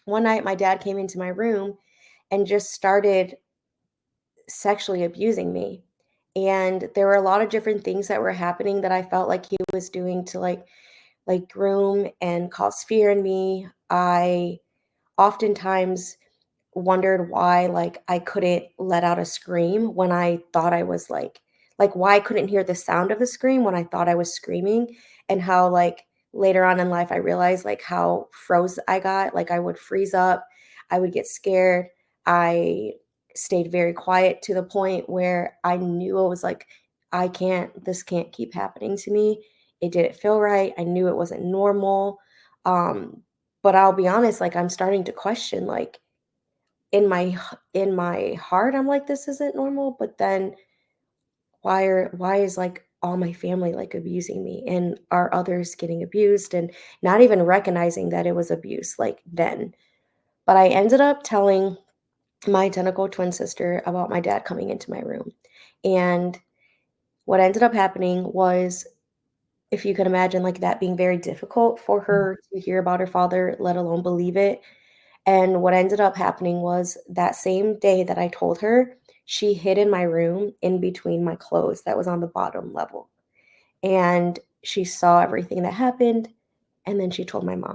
One night, my dad came into my room and just started sexually abusing me. And there were a lot of different things that were happening that I felt like he was doing to like groom and cause fear in me. I oftentimes wondered why like I couldn't let out a scream when I thought I was like why I couldn't hear the sound of the scream when I thought I was screaming, and how like later on in life I realized like how froze I got. Like I would freeze up, I would get scared. I stayed very quiet to the point where I knew it was like this can't keep happening to me. It didn't feel right. I knew it wasn't normal. Um but I'll be honest, like I'm starting to question like in my heart, I'm like, "This isn't normal," but then why is, like, all my family, like, abusing me, and are others getting abused, and not even recognizing that it was abuse, like, then. But I ended up telling my identical twin sister about my dad coming into my room, and what ended up happening was, if you could imagine, like, that being very difficult for Mhm. her to hear about her father, let alone believe it. And what ended up happening was that same day that I told her, she hid in my room in between my clothes that was on the bottom level. And she saw everything that happened, and then she told my mom.